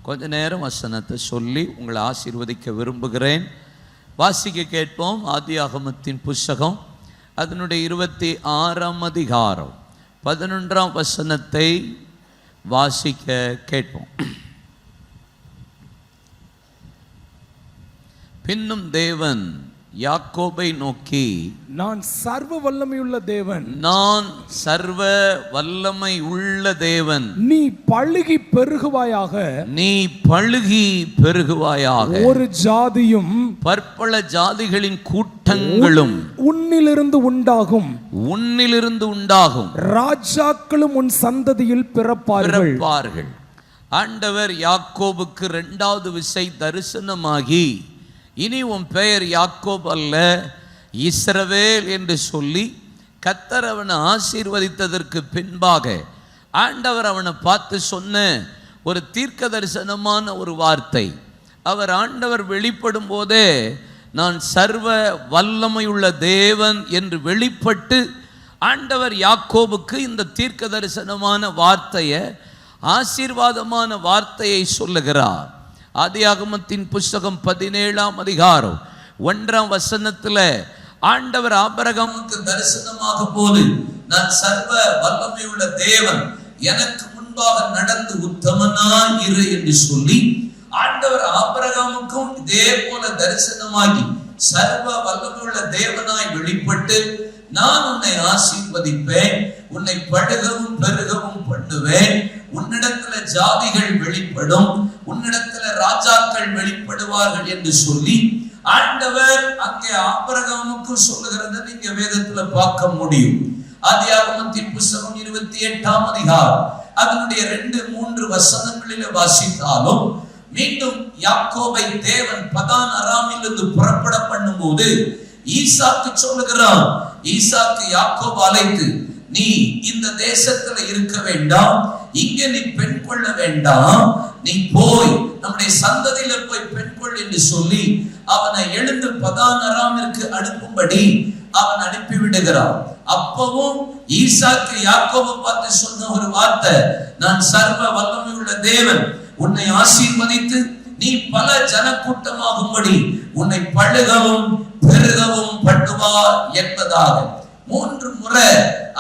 கொஞ்ச நேரம் வசனத்தை சொல்லி உங்களை ஆசீர்வதிக்க விரும்புகிறேன். வாசிக்க கேட்போம். ஆதியாகமத்தின் புஸ்தகம் அதனுடைய 26ஆம் அதிகாரம் 11ஆம் வசனத்தை வாசிக்க கேட்போம். பின்னும் தேவன் யாக்கோபை நோக்கி, நான் சர்வ வல்லமையுள்ள தேவன், நான் சர்வ வல்லமை உள்ள தேவன், நீ பழுகி பெருகுவாயாக, நீ பழுகி பெருகுவாயாக, ஒரு ஜாதியும் பற்பல ஜாதிகளின் கூட்டங்களும் உன்னிலிருந்து உண்டாகும், உன்னிலிருந்து உண்டாகும், ராஜாக்களும் உன் சந்ததியில் பிறப்பார்கள். ஆண்டவர் யாக்கோபுக்கு 2வது விசை தரிசனமாகி, இனி உன் பெயர் யாக்கோப் அல்ல இஸ்ரவேல் என்று சொல்லி கர்த்தர் அவனை ஆசீர்வதித்ததற்கு பின்பாக ஆண்டவர் அவனை பார்த்து சொன்ன ஒரு தீர்க்க தரிசனமான ஒரு வார்த்தை. ஆண்டவர் வெளிப்படும் போதே நான் சர்வ வல்லமையுள்ள தேவன் என்று வெளிப்பட்டு ஆண்டவர் யாக்கோபுக்கு இந்த தீர்க்க தரிசனமான வார்த்தையை, ஆசீர்வாதமான வார்த்தையை சொல்லுகிறார். ஆதியாகமத்தின் புஸ்தகம் 17ஆம் அதிகாரம் 1ஆம் வசனத்தில் ஆண்டவர் ஆபிரகாமுக்கு தரிசனமாக போது, நான் சர்வ வல்லமையுள்ள தேவன், எனக்கு முன்பாக நடந்து உத்தமனாய் இரு என்று சொல்லி ஆண்டவர் ஆபிரகாமுக்கும் இதே போல தரிசனமாகி சர்வ வல்லமையுள்ள தேவனாய் வெளிப்பட்டு, நான் உன்னை ஆசீர்வதிப்பேன், உன்னை பழுகவும் பெருகவும் பண்ணுவேன், உன்னிடத்துல ஜாதிகள் வெளிப்படும், உன்னிடத்துல ராஜாக்கள் வெளிப்படுவார்கள் என்று சொல்லி ஆண்டவர் அங்கே ஆபிரகாமுக்கு சொல்லுகிறத நீங்க வேதத்துல பார்க்க முடியும். ஆதியாகமத்தின் புஸ்தகம் 28ஆம் அதிகாரம் அதனுடைய 2-3 வசனங்களில் வாசித்தாலும், மீண்டும் யாக்கோபை தேவன் பதான் அராமிலிருந்து புறப்பட பண்ணும்போது ஈசாக்கு சொல்லுகிறான். ஈசாக்கு யாக்கோபு அழைத்து, நீ இந்த தேசத்துல இருக்க வேண்டாம், இங்க நீ பெண் கொள்ள வேண்டாம், நீ போய் நம்முடைய சந்ததியில போய் பெண் கொள் என்று சொல்லி அவனை எழுந்து பதான் அராமிற்கு அனுப்பும்படி அவன் அனுப்பி விடுகிறான். அப்பவும் ஈசாக்கு யாக்கோபை பார்த்து சொன்ன ஒரு வார்த்தை, நான் சர்வ வல்லமையுள்ள தேவன், உன்னை ஆசீர்வதித்து நீ பல ஜனக்கூட்டமாகும்படி உன்னை பழுகவும் பெருகவும் பண்ணுவார் என்பதாக 3 முறை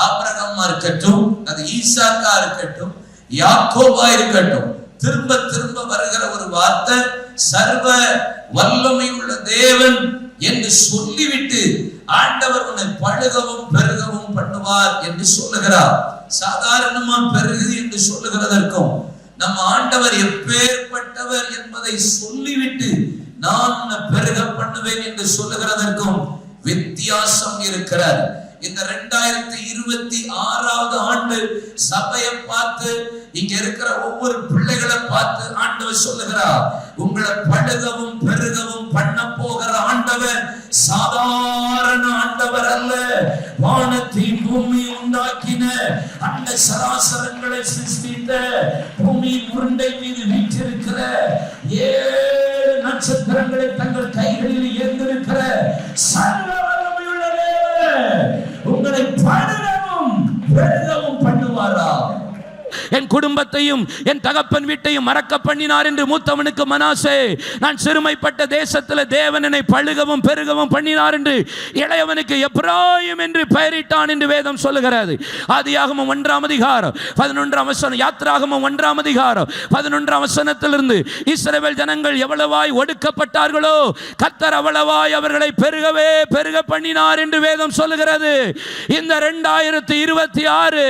ஆபிரகாமா இருக்கட்டும், அது ஈசாக்கா இருக்கட்டும், யாக்கோபா இருக்கட்டும், திரும்ப திரும்ப வருகிற ஒரு வார்த்தை, சர்வ வல்லமையுள்ள தேவன் என்று சொல்லிவிட்டு ஆண்டவர் உன்னை பழுகவும் பெருகவும் பண்ணுவார் என்று சொல்லுகிறார். சாதாரணமா பெருகுது என்று சொல்லுகிறதற்கும், நம்ம ஆண்டவர் எப்பேற்பட்டவர் என்பதை சொல்லிவிட்டு நான் உன்னை பெருக பண்ணுவேன் என்று சொல்லுகிறதற்கும் வித்தியாசம் இருக்கிறார். இந்த 2026ஆவது ஆண்டு சபையை பார்த்து, இங்க இருக்கிற ஒவ்வொரு பிள்ளைகளை பார்த்து ஆண்டவர் சொல்லுகிறார், உங்களை பழுகவும் பெருகவும் பண்ண போகிற ஆண்டவர் சாதாரண ஆண்டவர் அல்ல. வானத்தையும் பூமி உண்டாக்கின, அந்த சராசரங்களை சிருஷ்டித்த, பூமியின் உருண்டை மீது வீற்றிருக்கிற, 7 நட்சத்திரங்களை தங்கள் கைகளில் ஏந்திருக்கிற சர்வ வல்லமையுள்ள தேவன் உங்களை பழுகவும் பெருகவும் பண்ணுவாரா? என் குடும்பத்தையும் என் தகப்பன் வீட்டையும் மறக்க பண்ணினார் என்று மூத்தவனுக்கு மனாசே, நான் சிறுமைப்பட்ட தேசத்தில் தேவன் என்னை பழுகவும் பெருகவும் பண்ணினார் என்று இளையவனுக்கு எப்ராயிம் என்று பெயரிட்டான் என்று வேதம் சொல்லுகிறது. ஆதியாகமம் 1ஆம் அதிகாரம் 11ஆம் வசனம், யாத்ராகமம் 1ஆம் அதிகாரம் 11ஆம் வசனத்திலிருந்து இஸ்ரவேல் ஜனங்கள் எவ்வளவாய் ஒடுக்கப்பட்டார்களோ கர்த்தர் அவ்வளவாய் அவர்களை பெருகவே பெருக பண்ணினார் என்று வேதம் சொல்லுகிறது. இந்த 2026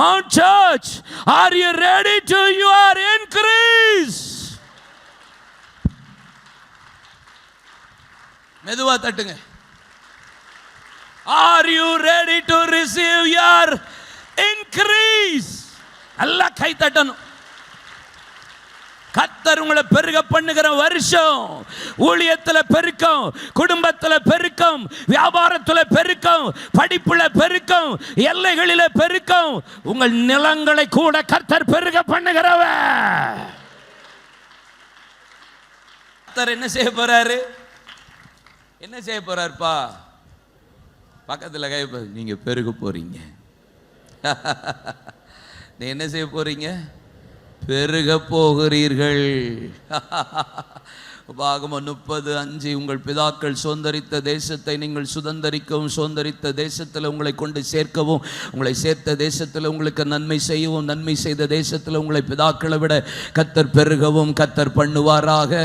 Mount Church, are you ready to your increase? மெதுவா தட்டுங்க. Are you ready to receive your increase? நல்லா கை தட்டணும். கர்த்தர் உங்களை பெருக பண்ணுகிற வருஷம். ஊழியத்தில் பெருக்கம், குடும்பத்தில் பெருக்கம், வியாபாரத்தில் பெருக்கம், படிப்புல பெருக்கம், எல்லைகளில பெருக்கம், உங்கள் நிலங்களை கூட கர்த்தர் பெருக பண்ணுகிறவர். கர்த்தர் என்ன செய்ய போறாரு? என்ன செய்ய போறாருப்பா? பக்கத்தில் கை, நீங்க பெருக போறீங்க. நீ என்ன செய்ய போறீங்க? பெருக போகிறீர்கள். உபாகமம் 30:5 உங்கள் பிதாக்கள் சுதந்தரித்த தேசத்தை நீங்கள் சுதந்தரிக்கவும், சுதந்தரித்த தேசத்தில் உங்களை கொண்டு சேர்க்கவும், உங்களை சேர்த்த தேசத்தில் உங்களுக்கு நன்மை செய்யவும், நன்மை செய்த தேசத்தில் உங்களை பிதாக்களை விட கர்த்தர் பெருகவும் கர்த்தர் பண்ணுவாராக.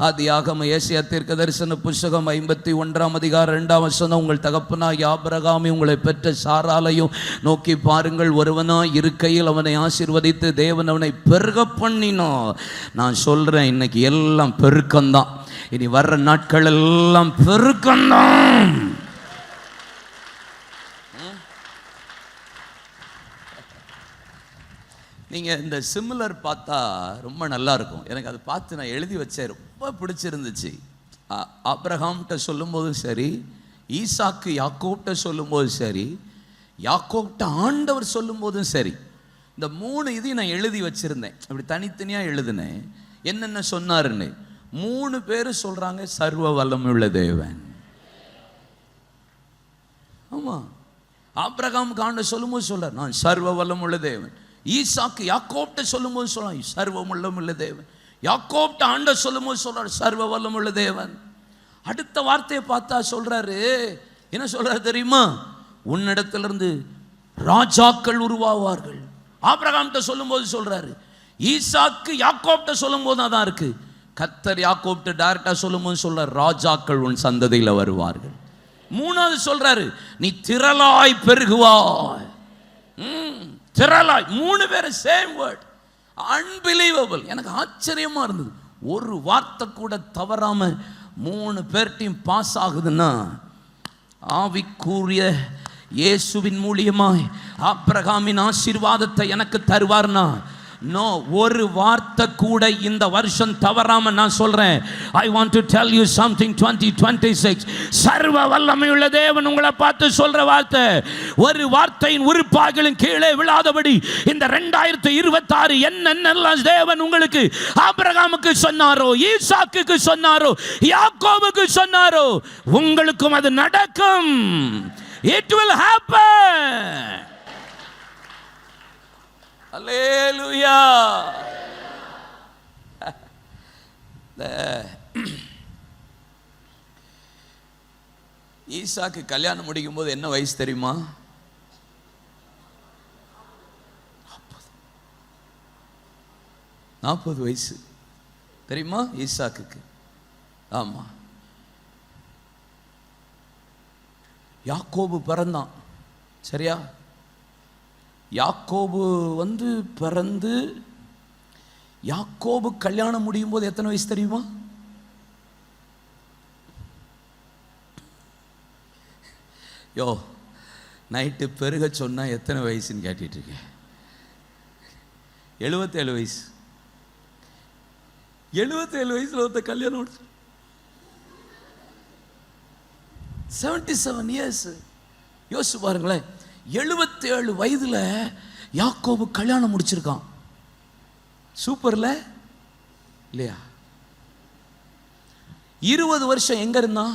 ஆதியாகமம் ஏசாயா தீர்க்கதரிசன புஸ்தகம் 51:2 உங்கள் தகப்பனாகிய ஆபிரகாமை உங்களை பெற்ற சாராளையும் நோக்கி பாருங்கள், ஒருவனாய் இருக்கையில் அவனை ஆசீர்வதித்து தேவன் அவனை பெருக பண்ணினார். நான் சொல்றேன், இன்னைக்கு எல்லாம் பெருக்கம் தான். இனி வர்ற நாட்கள் எல்லாம் பெருக்கம்தான். நீங்க இந்த சிமிலர் பார்த்தா ரொம்ப நல்லா இருக்கும். எனக்கு அதை பார்த்து நான் எழுதி வச்சேன், ரொம்ப பிடிச்சிருந்துச்சு. ஆபிரகாம்கிட்ட சொல்லும் போதும் சரி, ஈசாக்கு யாக்கோப்கிட்ட சொல்லும் போதும் சரி, யாக்கோப்கிட்ட ஆண்டவர் சொல்லும் போதும் சரி, இந்த 3 இதையும் நான் எழுதி வச்சிருந்தேன். அப்படி தனித்தனியா எழுதினேன். என்னென்ன சொன்னாருன்னு 3 பேர் சொல்றாங்க, சர்வ வல்லமையுள்ள தேவன். ஆமா, ஆபிரகாமுக்கு ஆண்டவர் சொல்லும்போது சொல்றார், நான் சர்வ வல்லமையுள்ள தேவன். ஈசாக்கு யாக்கோப்கிட்ட சொல்லும்போது சொல்றான், சர்வ வல்லமையுள்ள தேவன். யாக்கோப்கிட்ட ஆண்டவர் சொல்லும்போது சொல்றார், சர்வ வல்லமையுள்ள தேவன். அடுத்த வார்த்தையை பார்த்தா சொல்றாரு, என்ன சொல்றாரு தெரியுமா? உன்னிடத்திலிருந்து ராஜாக்கள் உருவாவார்கள். ஆபிரகாம்கிட்ட சொல்லும்போது சொல்றாரு. ஈசாக்கு யாக்கோப்கிட்ட சொல்லும் போது தான் இருக்கு. கர்த்தர் யாக்கோப்கிட்ட டைரக்டா சொல்லும்போது சொல்றாரு, ராஜாக்கள் உன் சந்ததியில வருவார்கள். 3வது சொல்றாரு, நீ திரளாய் பெருகுவாய். திரளாய். 3 பேர் சேம் வேர்ட். அன்பிலீவபிள். எனக்கு ஆச்சரியமா இருந்தது. ஒரு வார்த்தை கூட தவறாம 3 பேர்ட்டையும் பாஸ் ஆகுதுன்னா, ஆவிக்குரிய இயேசுவின் மூலியமாய் ஆபிரகாமின் ஆசீர்வாதத்தை எனக்கு தருவார்னா, நோ, ஒரு வார்த்தை கூட இந்த வருஷம் தவறாம நான் சொல்றேன். I want to tell you something. 2026 சர்வ வல்லமையுள்ள தேவன் உங்களை பார்த்து சொல்ற வார்த்தை, ஒரு வார்த்தையின் உருப்பாகிலும் கீழே விழாதபடி இந்த 2026 என்னென்னலாம் தேவன் உங்களுக்கு ஆபிரகாமுக்கு சொன்னாரோ, ஈசாக்குக்கு சொன்னாரோ, யாக்கோபுக்கு சொன்னாரோ, உங்களுக்கும் அது நடக்கும். It will happen. அல்லேலூயா. ஈசாக்கு கல்யாணம் முடிக்கும் போது என்ன வயசு தெரியுமா? 40 வயசு தெரியுமா ஈசாக்குக்கு? ஆமா. யாக்கோபு பிறந்தான், சரியா? யாக்கோபு பிறந்து யாக்கோபு கல்யாணம் முடியும் போது எத்தனை வயசு தெரியுமா? நைட்டு பெருக சொன்னா எத்தனை வயசுன்னு கேட்டுட்டு இருக்கேன். 77 வயசு. 77 வயசுல ஒருத்த கல்யாணம் 77 இயர்ஸ். யோசிச்சு பாருங்களேன், 77 வயதுல யாக்கோபு கல்யாணம் முடிச்சிருக்கான். சூப்பர்ல இல்லையா? 20 வருஷம் எங்க இருந்தான்?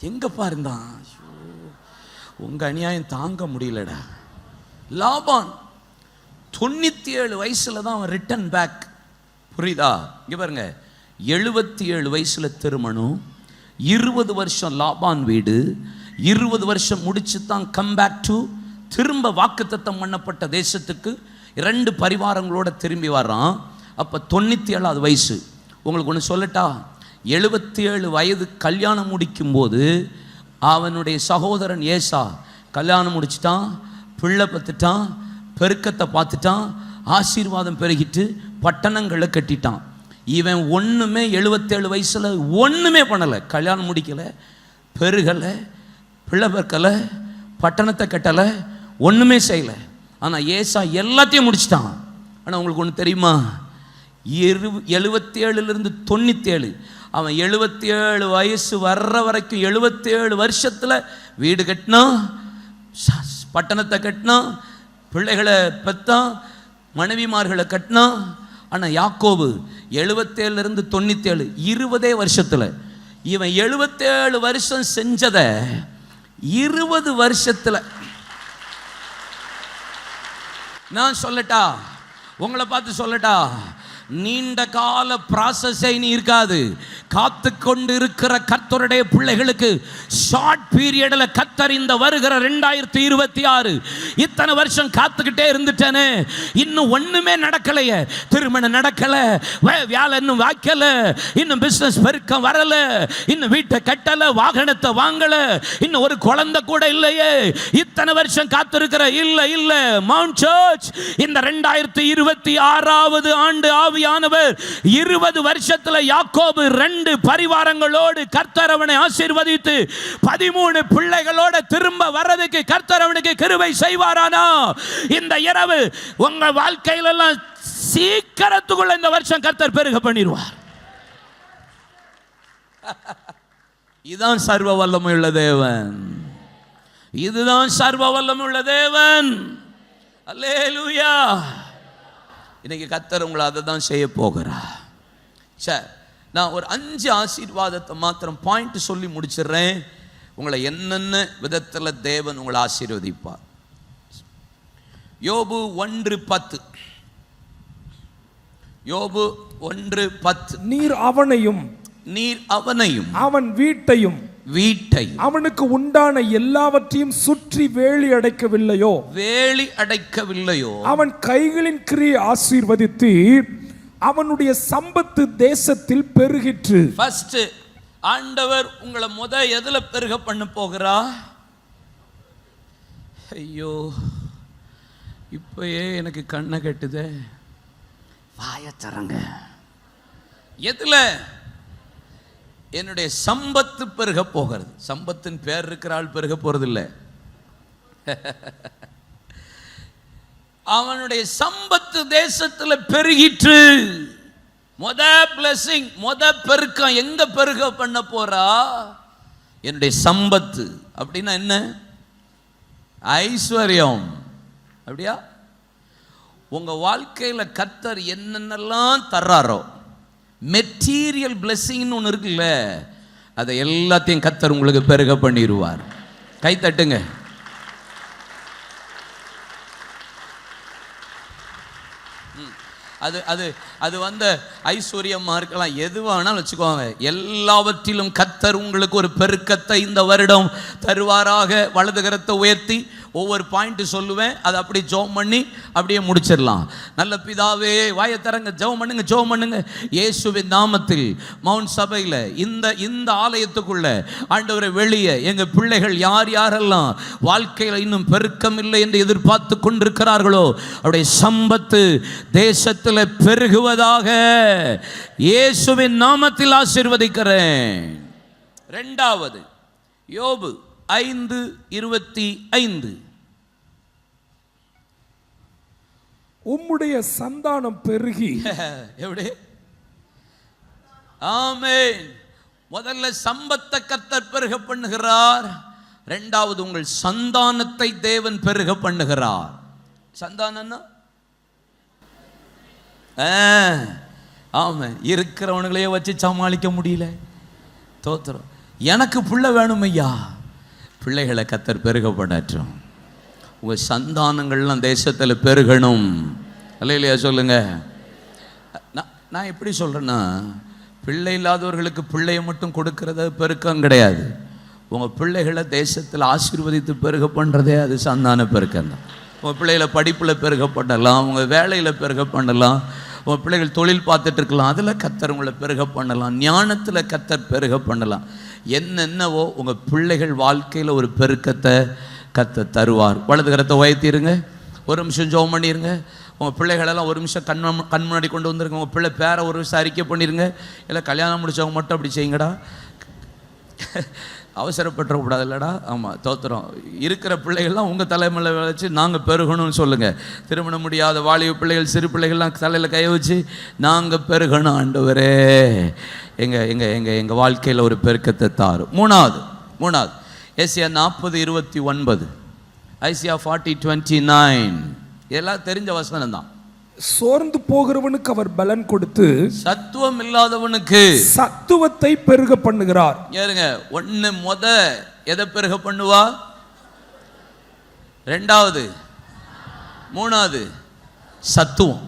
எங்கப்பா இருந்தான்? உங்க அநியாயம் தாங்க முடியலடா. லாபான் 97 வயசுல தான் அவன் ரிட்டர்ன் பேக். புரியுதா? இங்க பாருங்க, 77 வயசுல திருமணம், 20 வருஷம் லாபான் வீடு, 20 வருஷம் முடிச்சு தான் கம் பேக் டு, திரும்ப வாக்குத்தத்தம் பண்ணப்பட்ட தேசத்துக்கு 2 பரிவாரங்களோட திரும்பி வர்றான். அப்போ 97வது வயசு. உங்களுக்கு ஒன்று சொல்லட்டா, 77 வயது கல்யாணம் முடிக்கும் போது அவனுடைய சகோதரன் ஏசா கல்யாணம் முடிச்சிட்டான், பிள்ளை பத்துட்டான், பெருக்கத்தை பார்த்துட்டான், ஆசீர்வாதம் பெருகிட்டு பட்டணங்களை கட்டிட்டான். இவன் ஒன்றுமே 77 வயசுல ஒன்றுமே பண்ணலை. கல்யாணம் முடிக்கலை, பெருகலை, பிள்ளை பெருக்கலை, பட்டணத்தை கட்டலை, ஒன்றுமே செய்யலை. ஆனால் ஏசா எல்லாத்தையும் முடிச்சிட்டான். ஆனால் உங்களுக்கு ஒன்று தெரியுமா? 77லிருந்து 97, அவன் 77 வயசு வர்ற வரைக்கும் 77 வருஷத்தில் வீடு கட்டினான், பட்டணத்தை கட்டினான், பிள்ளைகளை பெற்றான், மனைவிமார்களை கட்டினான். ஆனால் யாக்கோபு 77லிருந்து 97, 20 வருஷத்தில் இவன் 77 வருஷம் செஞ்சதை 20 வருஷத்தில். நான் சொல்லட்டா, உங்களை பார்த்து சொல்லட்டா, நீண்ட கால ப்ராசஸே இனி இருக்காது. காத்து கொண்டு இருக்கிற கர்த்தருடைய பிள்ளைகளுக்கு ஷார்ட் பீரியட்ல கர்த்தர் இந்த வருகிற 2026 இத்தனை வருஷம் காத்துக்கிட்டே இருந்துட்டேனே, இன்னும் ஒண்ணுமே நடக்கலையே, திருமணம் நடக்கல, வேலை இன்னும் வாய்க்கல, இன்னும் பிசினஸ் பெருக்கம் வரல, இன்னும் வீட்டை கட்டல, வாகனத்தை வாங்கல, இன்னும் ஒரு குழந்தை கூட இல்லையே, இத்தனை வருஷம் காத்திருக்கிற இல்ல மவுண்ட் சர்ச் இந்த 2026வது ஆண்டு ஆவியானவர் 20 வருஷத்துல யாக்கோபு 2 பரிவாரங்களோடு கர்த்தர் அவனை ஆசீர்வதித்து 13 பிள்ளைகளோட திரும்ப வர்றதுக்கு கர்த்தர் அவனுக்கு கிருபை செய்வாரானா, இந்த இரவு உங்க வாழ்க்கையில எல்லாம் சீக்கிரத்துக்குள்ள இந்த வருஷம் கர்த்தர் பெருக பண்ணிடுவார். இதுதான் சர்வ வல்லமையுள்ள தேவன், இதுதான் சர்வ வல்லமையுள்ள தேவன். அல்லேலூயா. இன்னைக்கு கர்த்தர் உங்களை அதை தான் செய்ய போகிறார். சரி, நான் ஒரு 5 ஆசீர்வாதத்தை மாத்திரம் பாயிண்ட் சொல்லி முடிச்சிடுறேன். உங்களை என்னென்ன விதத்தில் தேவன் உங்களை ஆசீர்வதிப்பார். யோபு 1:10. யோபு 1:10. நீர் அவனையும் அவன் வீட்டையும் அவனுக்கு உண்டான எல்லாவற்றையும் சுற்றி வேலி அடைக்கவில்லையோ, அவன் கைகளின் கிரியை ஆசீர்வதித்தீர், அவனுடைய சம்பத்து தேசத்தில் பெருகிற்று. ஃபர்ஸ்ட் ஆண்டவர் உங்களை எதுல பெருக பண்ண போகிறா? ஐயோ, இப்பயே எனக்கு கண்ணை கட்டுதே, வாயை தரங்க. எதுல? என்னுடைய சம்பத்து பெருக போகிறது. சம்பத்தின் பேர் இருக்கிற ஆள் பெருக போறது இல்லை. அவனுடைய சம்பத்து தேசத்துல பெருகிற்று. பிளஸிங், பெருக்கம் எங்க பெருக பண்ண போறா? என்னுடைய சம்பத்து அப்படின்னா என்ன? ஐஸ்வர்யம். அப்படியா? உங்க வாழ்க்கையில கர்த்தர் என்னென்னலாம் தர்றாரோ, மெட்டீரியல் பிளெஸிங்னு ஒன்று இருக்குல்ல, அதை எல்லாத்தையும் கர்த்தர் உங்களுக்கு பெருக பண்ணிடுவார். கை தட்டுங்க. அது ஐஸ்வர்யமா இருக்கலாம், எதுவானாலும் வச்சுக்கோங்க. எல்லாவற்றிலும் கர்த்தர் உங்களுக்கு ஒரு பெருக்கத்தை இந்த வருடம் தருவாராக. வலது கரத்தை உயர்த்தி ஒவ்வொரு பாயிண்ட் சொல்லுவேன், அதை அப்படி ஜெபம் பண்ணி அப்படியே முடிச்சிடலாம். நல்ல பிதாவே, வாயை தரங்க, ஜெபம் பண்ணுங்க. இயேசுவின் நாமத்தில் மவுண்ட் சபையில் இந்த ஆலயத்துக்குள்ள ஆண்டவரை வெளியே எங்க பிள்ளைகள் யாரெல்லாம் வாழ்க்கையில் இன்னும் பெருக்கம் இல்லை என்று எதிர்பார்த்து கொண்டிருக்கிறார்களோ, அவருடைய சம்பத்து தேசத்தில் பெருகுவதாக இயேசுவின் நாமத்தில் ஆசீர்வதிக்கிறேன். 2வது யோபு 5:25. உம்முடைய சந்தானம் பெருகி. எப்படி? ஆமென். முதல்ல சம்பத்தை கர்த்தர் பெருக பண்ணுகிறார். 2வது உங்கள் சந்தானத்தை தேவன் பெருக பண்ணுகிறார். சந்தானம்னா ஆமாம், இருக்கிறவனுங்களையே வச்சு சமாளிக்க முடியல. தோத்திரம். எனக்கு பிள்ளை வேணும் ஐயா. பிள்ளைகளை கர்த்தர் பெருக பண்ணட்டும். உங்கள் சந்தானங்கள்லாம் தேசத்தில் பெருகணும். அல்லையா? சொல்லுங்க. நான் எப்படி சொல்கிறேன்னா, பிள்ளை இல்லாதவர்களுக்கு பிள்ளையை மட்டும் கொடுக்கறது பெருக்கம் கிடையாது. உங்கள் பிள்ளைகளை தேசத்தில் ஆசீர்வதித்து பெருக பண்ணுறதே அது சந்தான பெருக்கம் தான். உங்கள் பிள்ளைகளை படிப்பில் பெருக பண்ணலாம், உங்கள் வேலையில் பெருக பண்ணலாம், உங்கள் பிள்ளைகள் தொழில் பார்த்துட்டு இருக்கலாம், அதில் கர்த்தர் உங்களை பெருக பண்ணலாம், ஞானத்தில் கர்த்தர் பெருக பண்ணலாம். என்னென்னவோ உங்கள் பிள்ளைகள் வாழ்க்கையில் ஒரு பெருக்கத்தை கர்த்தர் தருவார். வலது கரத்தை உயர்த்திடுங்க. ஒரு நிமிஷம் ஜெபம் பண்ணிடுங்க. உங்கள் பிள்ளைகளெல்லாம் ஒரு நிமிஷம் கண் முன்னாடி கொண்டு வந்துருங்க. உங்கள் பிள்ளை பேரை ஒரு நிமிஷம் அறிக்கை பண்ணிடுங்க. இல்லை கல்யாணம் முடிச்சவங்க மட்டும் அப்படி செய்யுங்கடா, அவசரப்பட்டுறக்கூடாது இல்லைடா. ஆமாம், தோத்திரம். இருக்கிற பிள்ளைகள்லாம் உங்கள் தலைமையில் வச்சு நாங்கள் பெருகணும்னு சொல்லுங்கள். திருமணம் முடியாத வாலிப பிள்ளைகள், சிறு பிள்ளைகள்லாம் தலையில் கையை வச்சு நாங்கள் பெருகணும் ஆண்டவரே, எங்கள் வாழ்க்கையில் ஒரு பெருக்கத்தை தாரும். மூணாவது ஏசியா 40:29, ஐசியா 40:29. எல்லாம் தெரிஞ்ச வசனம் தான். சோர்ந்து போகிறவனுக்கு அவர் பலன் கொடுத்து சத்துவம் இல்லாதவனுக்கு சத்துவத்தை பெருக பண்ணுகிறார். ஏறுங்க. ஒன்று எதை பெருக பண்ணுவா? 2வது 3வது சத்துவம்.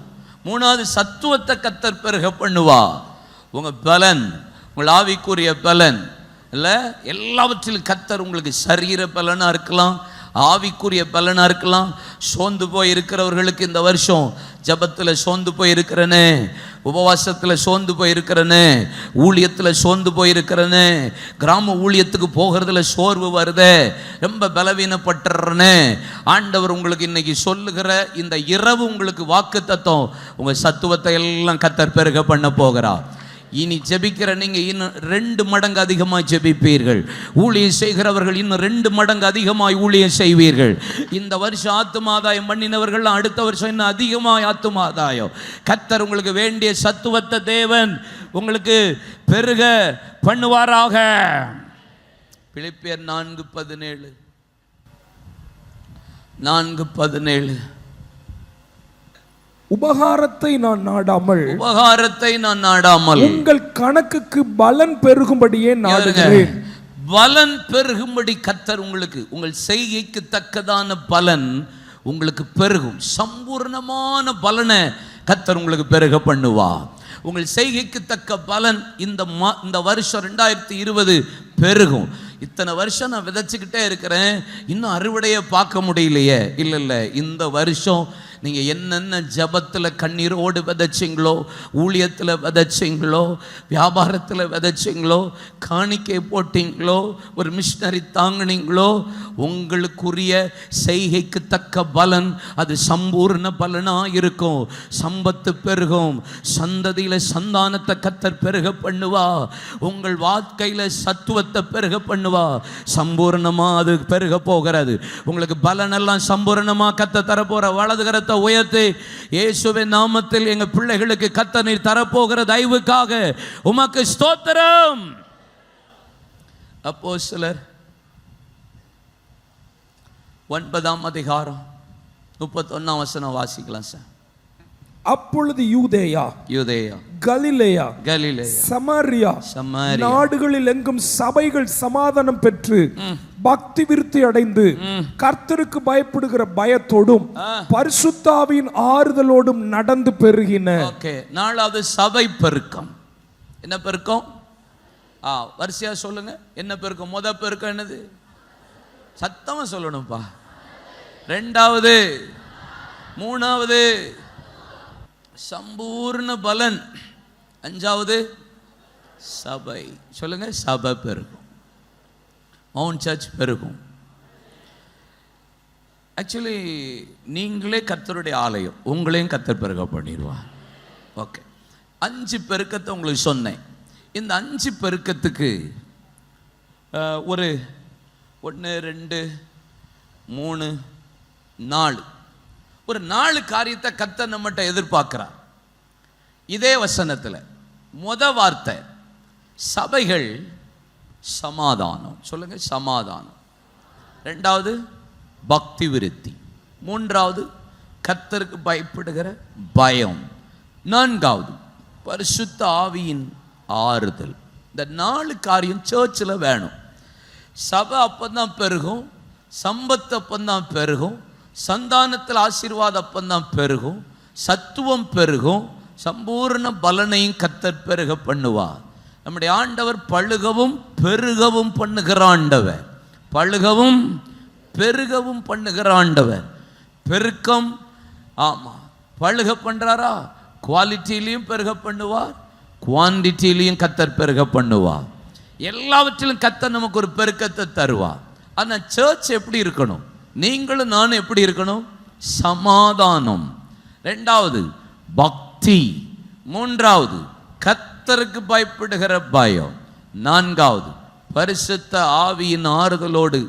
மூணாவது சத்துவத்தை கர்த்தர் பெருக பண்ணுவா. உங்க பலன், உங்கள் ஆவிக்குரிய பலன் இல்லை, எல்லாவற்றிலும் கர்த்தர் உங்களுக்கு சரீர பலனா இருக்கலாம், ஆவிக்குரிய பலனா இருக்கலாம். சோர்ந்து போய் இருக்கிறவர்களுக்கு இந்த வருஷம் ஜபத்தில் சோர்ந்து போய் இருக்கிறனே, உபவாசத்தில் சோர்ந்து போய் இருக்கிறனே, ஊழியத்தில் சோர்ந்து போய் இருக்கிறனே, கிராம ஊழியத்துக்கு போகிறதுல சோர்வு வருதே, ரொம்ப பலவீனப்பட்டுறனே, ஆண்டவர் உங்களுக்கு இன்னைக்கு சொல்லுகிற இந்த இரவு உங்களுக்கு வாக்கு தத்தம், உங்கள் சத்துவத்தை எல்லாம் கர்த்தர் பெருக பண்ண போகிறார். இனி ஜெபிக்கிற நீங்க இன்னும் 2 மடங்கு அதிகமாய் ஜெபிப்பீர்கள். ஊழியம் செய்கிறவர்கள் இன்னும் 2 மடங்கு அதிகமாய் ஊழியம் செய்வீர்கள். இந்த வருஷம் ஆத்துமாதாயம் பண்ணினவர்கள் அடுத்த வருஷம் இன்னும் அதிகமாய் ஆத்துமாதாயம். கர்த்தர் உங்களுக்கு வேண்டிய சத்துவத்தை தேவன் உங்களுக்கு பெருக பண்ணுவாராக. பிலிப்பியர் 4:17 உபகாரத்தை நான் நாடாமல் உங்கள் கணக்குக்கு பலன் பெருகும்படியே நாடுகிறேன். பலன் பெருகும்படி கர்த்தர் உங்களுக்கு, உங்கள் செய்கைக்கு தக்கதான பலன் உங்களுக்கு பெருகும். சம்பூர்ணமான பலனை கர்த்தர் உங்களுக்கு பெருக பண்ணுவா. உங்கள் செய்கைக்கு தக்க பலன் இந்த வருஷம் 2020 பெருகும். இத்தனை வருஷம் நான் விதைச்சிக்கிட்டே இருக்கிறேன், இன்னும் அறுவடையை பார்க்க முடியலையே. இல்லை, இந்த வருஷம் நீங்கள் என்னென்ன ஜபத்தில் கண்ணீரோடு விதைச்சிங்களோ, ஊழியத்தில் விதைச்சிங்களோ, வியாபாரத்தில் விதைச்சிங்களோ, காணிக்கை போட்டிங்களோ, ஒரு மிஷினரி தாங்கினீங்களோ, உங்களுக்குரிய செய்கைக்கு தக்க பலன் அது சம்பூர்ண பலனாக இருக்கும். சம்பத்து பெருகும், சந்ததியில் சந்தானத்தை கர்த்தர் பெருக பண்ணுவா, உங்கள் வாழ்க்கையில் சத்துவத்தை பெருக பண்ணுவா. சம்பூர்ணமாக அது பெருக போகிறது. உங்களுக்கு பலனெல்லாம் சம்பூர்ணமாக கர்த்தர் தரப்போகிற வலதுகரத்தை உயர்த்தி இயேசுவின் நாமத்தில் எங்க பிள்ளைகளுக்கு கர்த்தர் நீர் தரப்போகிற தயவுக்காக உமக்கு ஸ்தோத்திரம். அப்போஸ்தலர் 9:31 வாசிக்கலாம் சார். அப்பொழுது யூதேயா, கலிலேயா, சமாரியா நாடுகளில் எங்கும் சபைகள் சமாதானம் பெற்று பக்தி விருத்தி அடைந்து கர்த்தருக்கு பயப்படுகிற பயத்தோடும் பரிசுத்த ஆவியின் ஆறுதலோடும் நடந்து பெருகின. நாலாவது சபை பெருக்கம். என்ன பெருக்கம்? வரிசையா சொல்லுங்க. என்ன பெருக்கம்? முத பெருக்கம் என்னது? சத்தமா சொல்லணும்ப்பா. 2வது, 3வது சம்பூர்ண பலன், 5வது சபை. சொல்லுங்க, சபை பெருகும், மவுண்ட் சர்ச் பெருகும். ஆக்சுவலி நீங்களே கர்த்தருடைய ஆலயம், உங்களையும் கர்த்தர் பெருக பண்ணிடுவார். ஓகே, 5 பெருக்கத்தை உங்களுக்கு சொன்னேன். இந்த 5 பெருக்கத்துக்கு ஒரு 1 2 3 4 ஒரு 4 காரியத்தை கர்த்தர் நம்மகிட்ட எதிர்பார்க்கிறார். இதே வசனத்தில் முத வார்த்தை சபைகள் சமாதானம். சொல்லுங்க, சமாதானம். 2வது பக்தி விருத்தி. 3வது கர்த்தருக்கு பயப்படுகிற பயம். 4வது பரிசுத்த ஆவியின் ஆறுதல். இந்த 4 காரியம் சர்ச்சில் வேணும். சபை அப்பந்தான் பெருகும், சம்பத்து அப்பந்தான் பெருகும், சந்தானத்தில் ஆசீர்வாதம் அப்பந்தான் பெருகும், சத்துவம் பெருகும், சம்பூர்ண பலனையும் கர்த்தர் பெருக பண்ணுவார். நம்முடைய ஆண்டவர் பழுகவும் பெருகவும் பண்ணுகிற ஆண்டவர். பழுகவும் பெருகவும் பண்ணுகிற ஆண்டவர். பெருக்கம், ஆமா, பழுக பண்றாரா? குவாலிட்டியிலையும் பெருக பண்ணுவார், குவான்டிட்டியிலையும் கர்த்தர் பெருக பண்ணுவார். எல்லாவற்றிலும் கர்த்தர் நமக்கு ஒரு பெருக்கத்தை தருவார். ஆனால் சர்ச் எப்படி இருக்கணும்? நீங்களும் நானும் எப்படி இருக்கணும்? சமாதானம். 2வது பக்தி. 3வது கர்த்தருக்கு பயப்படுகிற பயம். 4வது பரிசுத்த ஆவியின் ஆறுதலோடு,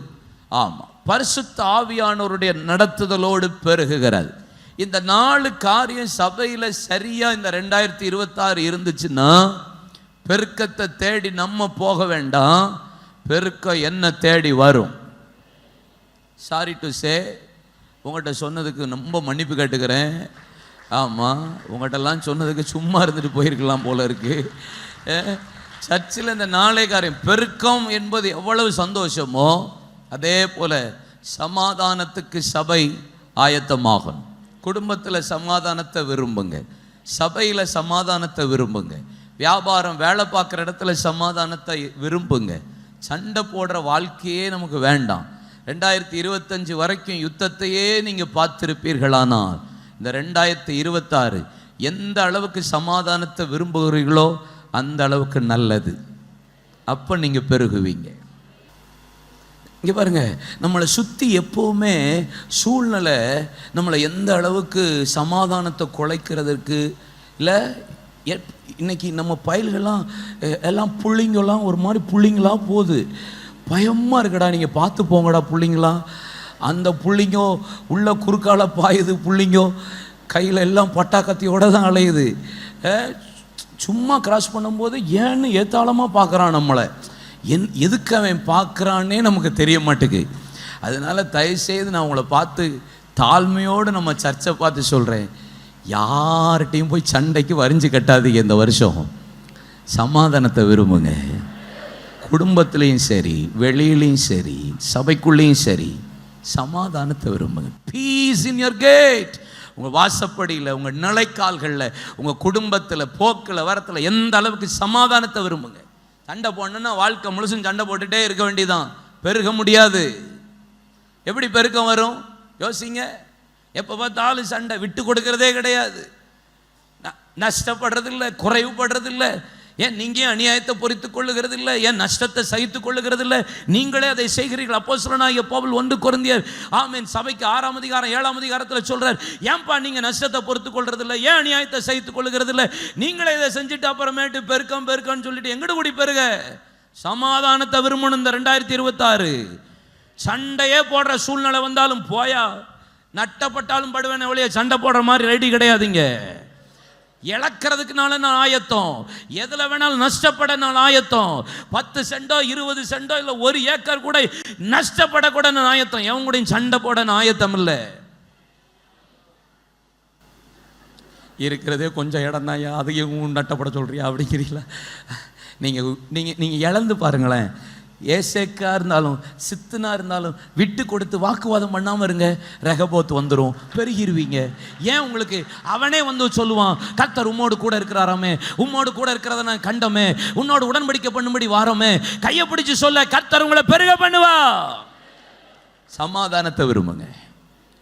ஆமா, பரிசுத்த ஆவியானவருடைய நடத்துதலோடு பெருகுகிறது. இந்த 4 காரியம் சபையில் சரியா இந்த 2026 இருந்துச்சுன்னா பெருக்கத்தை தேடி நம்ம போக வேண்டாம், பெருக்கம் என்ன தேடி வரும். சாரி டு சே, உங்கள்கிட்ட சொன்னதுக்கு ரொம்ப மன்னிப்பு கேட்டுக்கிறேன். ஆமாம், உங்கள்கிட்டலாம் சொன்னதுக்கு சும்மா இருந்துட்டு போயிருக்கலாம் போல இருக்கு. சர்ச்சில் இந்த 4 காரியம், பெருக்கம் என்பது எவ்வளவு சந்தோஷமோ அதே போல சமாதானத்துக்கு சபை ஆயத்தமாகணும். குடும்பத்தில் சமாதானத்தை விரும்புங்க, சபையில் சமாதானத்தை விரும்புங்க. வியாபாரம் வேலை பார்க்குற இடத்துல சமாதானத்தை விரும்புங்க. சண்டை போடுற வாழ்க்கையே நமக்கு வேண்டாம். 2025 வரைக்கும் யுத்தத்தையே நீங்கள் பார்த்துருப்பீர்களானால் இந்த 2026 எந்த அளவுக்கு சமாதானத்தை விரும்புகிறீர்களோ அந்த அளவுக்கு நல்லது. அப்போ நீங்கள் பெருகுவீங்க. இங்கே பாருங்க, நம்மளை சுற்றி எப்போவுமே சூழ்நிலை நம்மளை எந்த அளவுக்கு சமாதானத்தை குலைக்கிறதுக்கு இல்லை. இன்னைக்கு நம்ம பயல்கள்லாம் எல்லாம் புள்ளிங்கெல்லாம் ஒரு மாதிரி புள்ளிங்களாம் போகுது. பயமாக இருக்குடா, நீங்கள் பார்த்து போங்கடா புள்ளிங்களாம். அந்த புள்ளிங்கோ உள்ள குறுக்கால பாயுது, புள்ளிங்கோ கையில் எல்லாம் பட்டா கத்தியோடு தான் அலையுது. சும்மா கிராஸ் பண்ணும்போது ஏன்னு ஏத்தாளமாக பார்க்குறான் நம்மளை. எதுக்கு அவன் பார்க்குறான்னே நமக்கு தெரிய மாட்டேங்குது. அதனால் தயவுசெய்து நான் உங்களை பார்த்து தாழ்மையோடு நம்ம சர்ச்சை பார்த்து சொல்கிறேன், யார்கிட்டையும் போய் சண்டைக்கு வரிஞ்சு கட்டாதீங்க. இந்த வருஷம் சமாதானத்தை விரும்புங்க. குடும்பத்துலேயும் சரி, வெளியிலையும் சரி, சபைக்குள்ளேயும் சரி, சமாதானத்தை விரும்புங்க. Peace in your gate. உங்கள் வாசப்படியில், உங்கள் நிலைக்கால்களில், உங்கள் குடும்பத்தில், போக்கில், வரத்தில் எந்த அளவுக்கு சமாதானத்தை விரும்புங்க. சண்டை போடணுன்னா வாழ்க்கை முழுசும் சண்டை போட்டுகிட்டே இருக்க வேண்டியதான். பெருக முடியாது. எப்படி பெருக்கம் வரும் யோசிங்க. எப்போ பார்த்தாலும் சண்டை, விட்டு கொடுக்கறதே கிடையாது. நஷ்டப்படுறதில்லை, குறைவுபடுறதில்லை. ஏன் நீங்கள் அநியாயத்தை பொறுத்து கொள்ளுகிறது இல்லை? ஏன் நஷ்டத்தை சகித்து கொள்ளுகிறது இல்லை? நீங்களே அதை செய்கிறீர்கள். அப்போஸ்தலனாகிய பவுல் 1 கொரிந்தியர் சபைக்கு 6ஆம் அதிகாரம் 7ஆம் அதிகாரத்தில் சொல்றார், ஏன்பா நீங்கள் நஷ்டத்தை பொறுத்து கொள்றது இல்லை? ஏன் அநியாயத்தை சகித்து கொள்ளுகிறது இல்லை? நீங்களே இதை செஞ்சுட்டு அப்புறமேட்டு பெருக்கம்னு சொல்லிட்டு எங்கடு கூடி பெருக? சமாதானத்தை விரும்பணும். இந்த 2026 சண்டையே போடுற சூழ்நிலை வந்தாலும் போயா, நட்டப்பட்டாலும் படுவேன் ஒழிய சண்டை போடுற மாதிரி ரெடி கிடையாதுங்க. இழக்கிறதுக்குனால நான் ஆயத்தம், எதில் வேணாலும் நஷ்டப்பட நான் ஆயத்தம். 10 சென்டோ 20 சென்டோ இல்லை 1 ஏக்கர் கூட நஷ்டப்படக்கூட நான் ஆயத்தம். எவன் கூட சண்டை போட நான் ஆயத்தம் இல்லை. இருக்கிறதே கொஞ்சம் இடம் தான், அதையும் நட்டப்பட சொல்றியா அப்படிங்கிறீங்களா? நீங்கள் இழந்து பாருங்களேன். ஏசேக்கா இருந்தாலும் சித்துனா இருந்தாலும் விட்டு கொடுத்து வாக்குவாதம் பண்ணாமல் இருங்க. ரெகபோத் வந்துடும், பெருகிருவீங்க. ஏன் உங்களுக்கு அவனே வந்து சொல்லுவான், கர்த்தர் உம்மோடு கூட இருக்கிறாராமே, உம்மோடு கூட இருக்கிறத நான் கண்டோமே, உன்னோடு உடன்படிக்கை பண்ணும்படி வாரோமே, கையை பிடிச்சு சொல்ல கர்த்தர் உங்களை பெருக பண்ணுவா. சமாதானத்தை விரும்புங்க.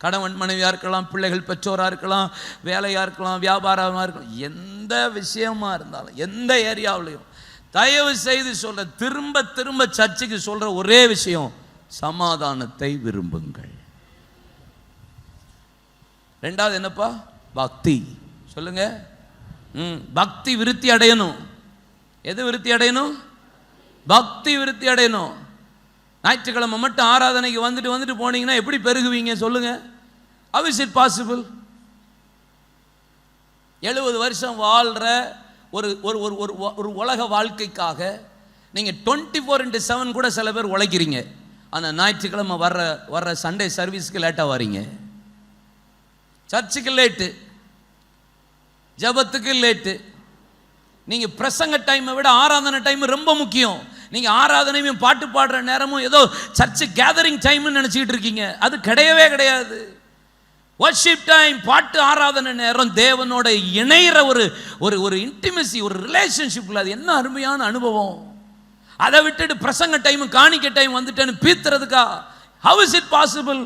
கணவன் மனைவியாக இருக்கலாம், பிள்ளைகள் பெற்றோராக இருக்கலாம், வேலையாக இருக்கலாம், வியாபாரமாக இருக்கலாம், எந்த விஷயமா இருந்தாலும் எந்த ஏரியாவிலையும் தயவு செய்து சொல்ற, திரும்ப திரும்ப சர்ச்சுக்கு சொல்ற ஒரே விஷயம், சமாதானத்தை விரும்புங்கள். 2வது என்னப்பா? பக்தி. சொல்லுங்க. பக்தி விருத்தி அடையணும். எது விருத்தி அடையணும்? பக்தி விருத்தி அடையணும். ஞாயிற்றுக்கிழமை மட்டும் ஆராதனைக்கு வந்துட்டு போனீங்கன்னா எப்படி பெருகுவீங்க சொல்லுங்க? How is it possible? 70 வருஷம் வாழ்ற ஒரு உலக வாழ்க்கைக்காக நீங்கள் 24/7 கூட சில பேர் உழைக்கிறீங்க. ஆனால் ஞாயிற்றுக்கிழமை வர்ற சண்டே சர்வீஸ்க்கு லேட்டாக வரீங்க, சர்ச்சுக்கு லேட்டு, ஜபத்துக்கு லேட்டு. நீங்கள் பிரசங்க டைமை விட ஆராதனை டைம் ரொம்ப முக்கியம். நீங்கள் ஆராதனையும் பாட்டு பாடுற நேரமும் ஏதோ சர்ச்சு கேதரிங் டைம்னு நினச்சிக்கிட்டு இருக்கீங்க. அது கிடையவே கிடையாது. வர்ஷிப் டைம், பாட்டு ஆராதனை நேரம், தேவனோட இணைகிற ஒரு இன்டிமசி, ஒரு ரிலேஷன்ஷிப்பில் அது என்ன அருமையான அனுபவம். அதை விட்டுட்டு பிரசங்க டைம் காணிக்க டைம் வந்துட்டேன்னு பீத்துறதுக்கா? How is it possible?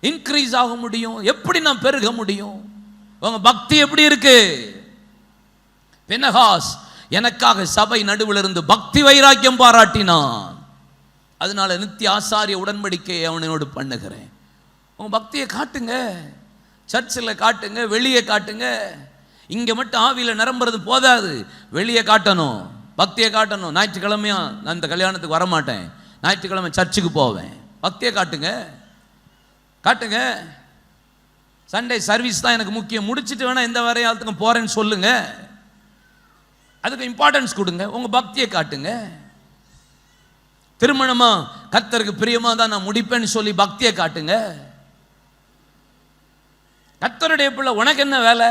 Increase ஆக முடியும்? எப்படி நான் பெருக முடியும்? உங்க பக்தி எப்படி இருக்கு? பினகாஸ் எனக்காக சபை நடுவில் இருந்து பக்தி வைராக்கியம் பாராட்டினான். அதனால நித்திய ஆசாரிய உடன்படிக்கையை அவனோடு பண்ணுகிறேன். உங்க பக்தியை காட்டுங்க, சர்ச்சில் காட்டுங்க, வெளியே காட்டுங்க. இங்கே மட்டும் ஆவியில் நிரம்புறது போதாது, வெளியே காட்டணும், பக்தியை காட்டணும். ஞாயிற்றுக்கிழமையா நான் இந்த கல்யாணத்துக்கு வரமாட்டேன், ஞாயிற்றுக்கிழமை சர்ச்சுக்கு போவேன். பக்தியை காட்டுங்க, காட்டுங்க. சண்டே சர்வீஸ் தான் எனக்கு முக்கியம், முடிச்சுட்டு வேணா எந்த வரையாளத்துக்கு போறேன்னு சொல்லுங்க. அதுக்கு இம்பார்ட்டன்ஸ் கொடுங்க, உங்க பக்தியை காட்டுங்க. திருமணமா கர்த்தருக்கு பிரியமா தான் நான் முடிப்பேன்னு சொல்லி பக்தியை காட்டுங்க. கர்த்தருடைய பிள்ளை, உனக்கு என்ன வேலை?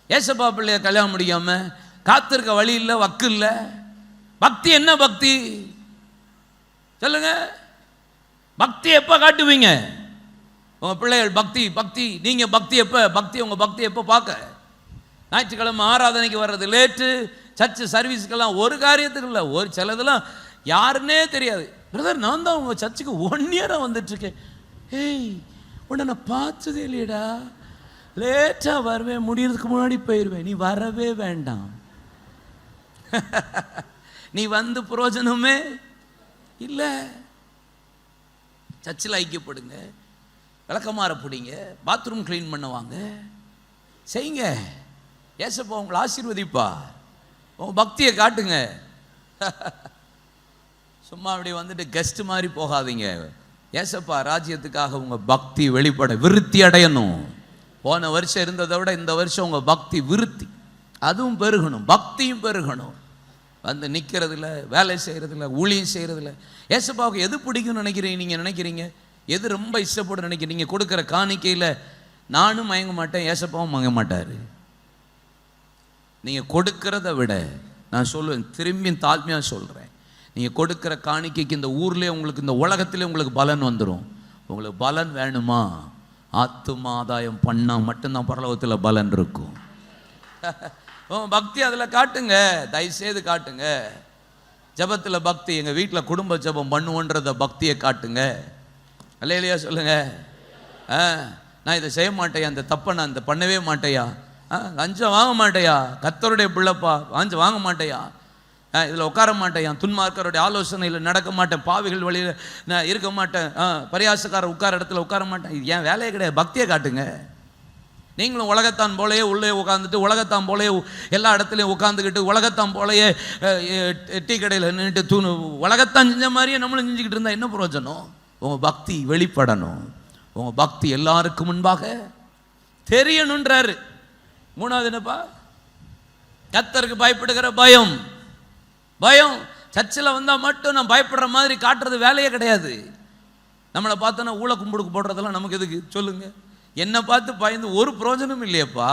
ஏசப்பா பிள்ளைய கல்யாணம் முடியாம காத்திருக்க வழி இல்லை, வக்கு இல்லை. பக்தி என்ன பக்தி சொல்லுங்க? பக்தி எப்ப காட்டுவீங்க? உங்க பிள்ளைகள் பக்தி நீங்க பக்தி எப்ப? பக்தி உங்க பக்தி எப்ப பார்க்க? ஞாயிற்றுக்கிழமை ஆராதனைக்கு வர்றது லேட்டு, சர்ச்சு சர்வீஸுக்கெல்லாம் ஒரு காரியத்துக்கு இல்லை, ஒரு சிலதெல்லாம் யாருன்னே தெரியாது. பிரதர் நான் தான் உங்கள் சர்ச்சுக்கு 1 இயராக வந்துட்டுருக்கேன். ஏய் உன்னை நான் பார்த்ததே இல்லையடா, லேட்டாக வருவேன், முடியறதுக்கு முன்னாடி போயிடுவேன், நீ வரவே வேண்டாம். நீ வந்து பிரயோஜனமே இல்லை. சர்ச்சில் ஐக்கியப்படுங்க, விளக்கமாற பிடிங்க, பாத்ரூம் க்ளீன் பண்ணுவாங்க, செய்யுங்க. ஏசப்பா உங்களை ஆசீர்வதிப்பா. உங்கள் பக்தியை காட்டுங்க. சும்மா அப்படி வந்துட்டு கெஸ்ட் மாதிரி போகாதீங்க. ஏசப்பா ராஜ்யத்துக்காக உங்கள் பக்தி வெளிப்பட விருத்தி அடையணும். போன வருஷம் இருந்ததை விட இந்த வருஷம் உங்கள் பக்தி விருத்தி, அதுவும் பெருகணும், பக்தியும் பெருகணும். வந்து நிற்கிறதில்ல, வேலை செய்கிறதில்ல, ஊழியம் செய்கிறதில்ல. ஏசப்பாவுக்கு எது பிடிக்கும்னு நினைக்கிறீங்க? நீங்கள் நினைக்கிறீங்க எது ரொம்ப இஷ்டப்பட்டு நினைக்கிறீங்க? நீங்கள் கொடுக்குற காணிக்கையில் நானும் மயங்க மாட்டேன், ஏசப்பாவும் மயங்க மாட்டார். நீங்கள் கொடுக்கிறத விட, நான் சொல்லுவேன், திரும்பி தாழ்மையாக சொல்கிறேன், நீங்கள் கொடுக்குற காணிக்கைக்கு இந்த ஊர்லேயே உங்களுக்கு, இந்த உலகத்திலே உங்களுக்கு பலன் வந்துடும். உங்களுக்கு பலன் வேணுமா? ஆத்தும ஆதாயம் பண்ணால் மட்டும்தான் பரலோகத்தில் பலன் இருக்கும். பக்தி அதில் காட்டுங்க, தயவுசெய்து காட்டுங்க. ஜபத்தில் பக்தி, எங்கள் வீட்டில் குடும்ப ஜபம் பண்ணுவோன்றத பக்தியை காட்டுங்க. அல்லேலூயா சொல்லுங்க. நான் இதை செய்ய மாட்டேயா, இந்த தப்பை நான் இந்த பண்ணவே மாட்டேயா, லஞ்சம் வாங்க மாட்டேயா, கர்த்தருடைய பிள்ளைப்பா, வாஞ்சம் வாங்க மாட்டேயா, இதில் உட்கார மாட்டேன், துன்மார்க்கருடைய ஆலோசனையில் நடக்க மாட்டேன், பாவிகள் வழியில் நான் இருக்க மாட்டேன், பரியாசக்காரர் உட்கார இடத்துல உட்கார மாட்டேன். இது ஏன் வேலையே கிடையாது. பக்தியை காட்டுங்க. நீங்களும் உலகத்தான் போலையே உள்ளே உட்காந்துட்டு, உலகத்தான் போலையே எல்லா இடத்துலையும் உட்காந்துக்கிட்டு, உலகத்தான் போலையே டீ கடையில் நின்றுட்டு உலகத்தான் செஞ்ச மாதிரியே நம்மளும் செஞ்சுக்கிட்டு இருந்தால் என்ன பிரயோஜனம்? உங்கள் பக்தி வெளிப்படணும். உங்கள் பக்தி எல்லாருக்கும் முன்பாக தெரியணுன்றாரு. 3வது என்னப்பா? கர்த்தருக்கு பயப்படுகிற பயம். பயம் சர்ச்சில் வந்தால் மட்டும் நான் பயப்படுற மாதிரி காட்டுறது வேலையே கிடையாது. நம்மளை பார்த்தோன்னா ஊழ கும்பிடுக்கு போடுறதெல்லாம் நமக்கு எதுக்கு சொல்லுங்க? என்னை பார்த்து பயந்து ஒரு பிரயோஜனம் இல்லையப்பா.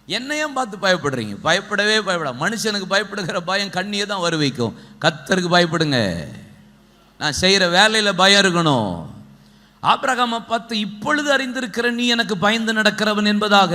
என்னையும் பார்த்து பயப்படுறீங்க? பயப்படவே பயப்பட. மனுஷனுக்கு பயப்படுகிற பயம் கண்ணியை தான் வர வைக்கும். கர்த்தருக்கு பயப்படுங்க. நான் செய்கிற வேலையில் பயம் இருக்கணும். ஆபிரகாமை பார்த்து இப்பொழுது அறிந்திருக்கிற நீ எனக்கு பயந்து நடக்கிறவன் என்பதாக.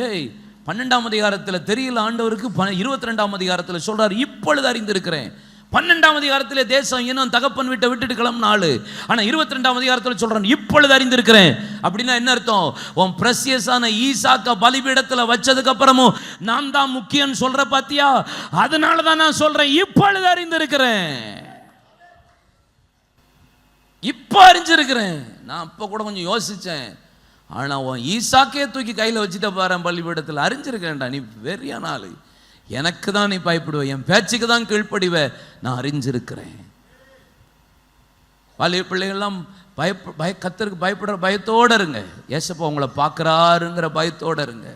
ஏய் 12ஆம் அதிகாரத்தில் தெரியல ஆண்டவருக்கு, 22ஆம் அதிகாரத்தில் சொல்றார் இப்பொழுது அறிந்திருக்கிறேன். 12ஆம் அதிகாரத்திலே தேசம் இன்னும் தகப்பன் வீட்டை விட்டுட்டு கிளம்பின ஆளு. ஆனால் 22ஆம் அதிகாரத்தில் சொல்றான் இப்பொழுது அறிந்திருக்கிறேன். அப்படின்னா என்ன அர்த்தம்? உன் பிரசியஸான ஈசாக்க பலிபீடத்தில் வச்சதுக்கு அப்புறமும் நான் தான் முக்கியம் சொல்ற பாத்தியா? அதனால தான் நான் சொல்றேன் இப்பொழுது அறிந்திருக்கிறேன். இப்போ அறிஞ்சிருக்கிறேன். நான் அப்போ கூட கொஞ்சம் யோசித்தேன். ஆனால் உன் ஈசாக்கே தூக்கி கையில் வச்சுட்ட பாரு பலிபீடத்தில். அறிஞ்சிருக்கேன்டா, நீ வெறியான ஆளு. எனக்கு தான் நீ பயப்படுவ, என் பேச்சுக்கு தான் கீழ்ப்படிவ. நான் அறிஞ்சிருக்கிறேன். பழைய பிள்ளைகள்லாம் கர்த்தருக்கு பயப்படுற பயத்தோடு இருங்க. ஏசப்பா உங்களை பார்க்குறாருங்கிற பயத்தோடு இருங்க.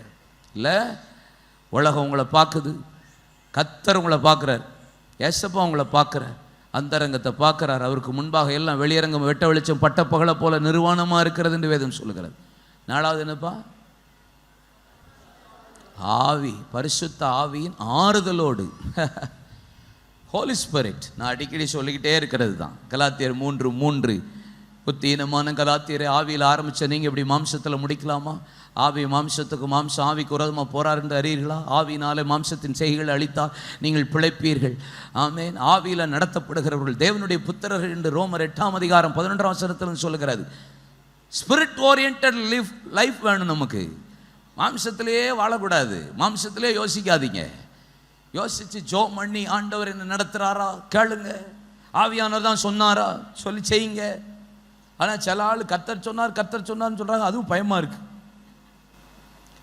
இல்லை உலகம் உங்களை பார்க்குது, கர்த்தர் உங்களை பார்க்குறார். ஏசப்பா உங்களை பார்க்குறார், அந்தரங்கத்தை பார்க்குறார். அவருக்கு முன்பாக எல்லாம் வெளியரங்கம் வெட்ட வெளிச்சம் பட்ட பகலை போல நிர்வாணமாக இருக்கிறது என்று வேதம் சொல்லுகிறது. 4வது என்னப்பா? ஆவி, பரிசுத்த ஆவியின் ஆறுதலோடு. ஹோலி ஸ்பிரிட் நான் அடிக்கடி சொல்லிக்கிட்டே இருக்கிறது தான். கலாத்தியர் 3:3 புத்தீனமான கலாத்தியரை ஆவியில் ஆரம்பித்த நீங்கள் இப்படி மாம்சத்தில் முடிக்கலாமா? ஆவி மாம்சத்துக்கு மாம்சம் ஆவிக்கு உரதமாக போறார் என்று அறியீர்களா? ஆவியினாலே மாம்சத்தின் செய்கைகளை அளித்தால் நீங்கள் பிழைப்பீர்கள். ஆமேன். ஆவியில் நடத்தப்படுகிறவர்கள் தேவனுடைய புத்திரர்கள் என்று ரோமர் 8ஆம் அதிகாரம் 11ஆம் வசனத்தில் சொல்லுகிறது. ஸ்பிரிட் ஓரியன்டட் லைஃப் வேணும் நமக்கு. மாம்சத்திலேயே வாழக்கூடாது. மாம்சத்திலே யோசிக்காதீங்க. யோசிச்சு ஜோம் பண்ணி ஆண்டவர் என்ன நடத்துகிறாரா கேளுங்க. ஆவியானவர் தான் சொன்னாரா சொல்லி செய்யுங்க. ஆனால் சில ஆள் கர்த்தர் சொன்னார் கர்த்தர் சொன்னார்னு சொல்கிறாங்க. அதுவும் பயமாக இருக்கு.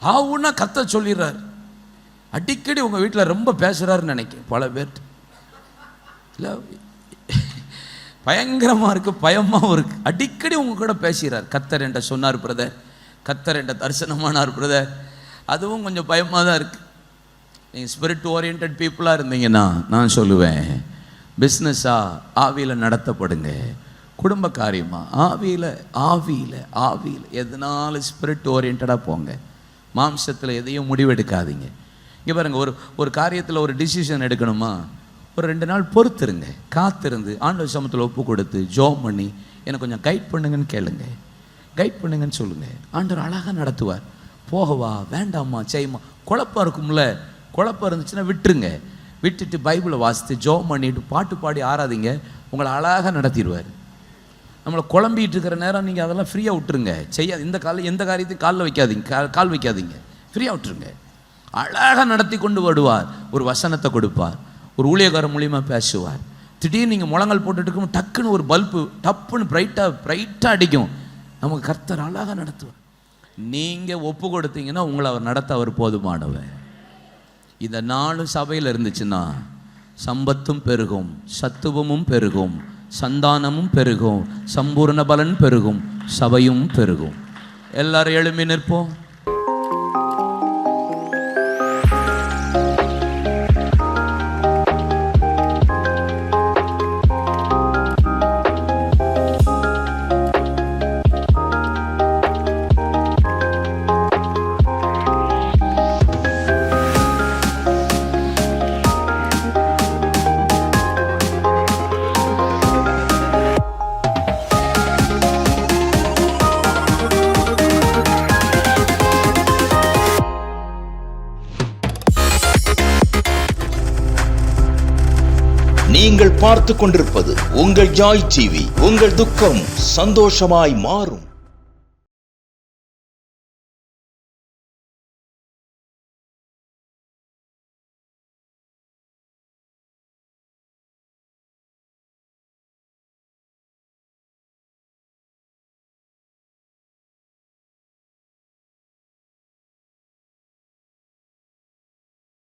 ஆவுன்னா கர்த்தர் சொல்லிடுறாரு. அடிக்கடி உங்கள் வீட்டில் ரொம்ப பேசுகிறாருன்னு நினைக்கிறேன் பல பேர். இல்லை பயங்கரமாக இருக்குது, பயமாகவும் இருக்குது. அடிக்கடி உங்கள் கூட பேசுகிறார். கர்த்தர் என்ற சொன்னார் பிரதர், கர்த்தர் என்ற தரிசனமானார் பிரதர். அதுவும் கொஞ்சம் பயமாக தான் இருக்குது. நீங்கள் ஸ்பிரிட் ஓரியன்ட் பீப்புளாக இருந்தீங்கன்னா நான் சொல்லுவேன், பிஸ்னஸாக ஆவியில் நடத்தப்படுங்க. குடும்ப காரியமாக ஆவியில் ஆவியில் ஆவியில் எதனாலும் ஸ்பிரிட் ஓரியன்டாக போங்க. மாம்சத்தில் எதையும் முடிவெடுக்காதீங்க. இங்கே பாருங்கள், ஒரு காரியத்தில் ஒரு டிசிஷன் எடுக்கணுமா, ஒரு 2 நாள் பொறுத்துருங்க. காத்திருந்து ஆண்டவர் சமூகத்தில் ஒப்பு கொடுத்து ஜோம் பண்ணி எனக்கு கொஞ்சம் கைட் பண்ணுங்கன்னு கேளுங்க. கைட் பண்ணுங்கன்னு சொல்லுங்கள். ஆண்டவர் அழகாக நடத்துவார். போகவா வேண்டாமா செய்யுமா குழப்பம் இருக்கும்ல, குழப்பம் இருந்துச்சுன்னா விட்டுருங்க. விட்டுட்டு பைபிளை வாசித்து ஜெபம் பண்ணிட்டு பாட்டு பாடி ஆராதிங்க, உங்களை அழகாக நடத்திடுவார். நம்மளை குழம்பிட்டு இருக்கிற நேரம் நீங்கள் அதெல்லாம் ஃப்ரீயாக விட்டுருங்க. இந்த எந்த காரியத்தையும் கால் வைக்காதீங்க, ஃப்ரீயாக விட்டுருங்க. அழகாக நடத்தி கொண்டு வருவார். ஒரு வசனத்தை கொடுப்பார், ஒரு ஊழியக்காரர் மூலியமாக பேசுவார். திடீர்னு நீங்கள் முழங்கால் போட்டுட்டு இருக்கும், டக்குன்னு ஒரு பல்பு டப்புன்னு பிரைட்டாக அடிக்கும். நமக்கு கர்த்தர் அழகாக நடத்துவார். நீங்கள் ஒப்பு கொடுத்தீங்கன்னா உங்களை அவர் நடத்த அவர் போதுமானவர். இந்த 4 சபையில் இருந்துச்சுன்னா சம்பத்தும் பெருகும், சத்துவமும் பெருகும், சந்தானமும் பெருகும், சம்பூர்ண பலன் பெருகும், சபையும் பெருகும். எல்லாரும் எழும்பி நிற்போம். நீங்கள் பார்த்து கொண்டிருப்பது உங்கள் ஜாய் டிவி. உங்கள் துக்கம் சந்தோஷமாய் மாறும்.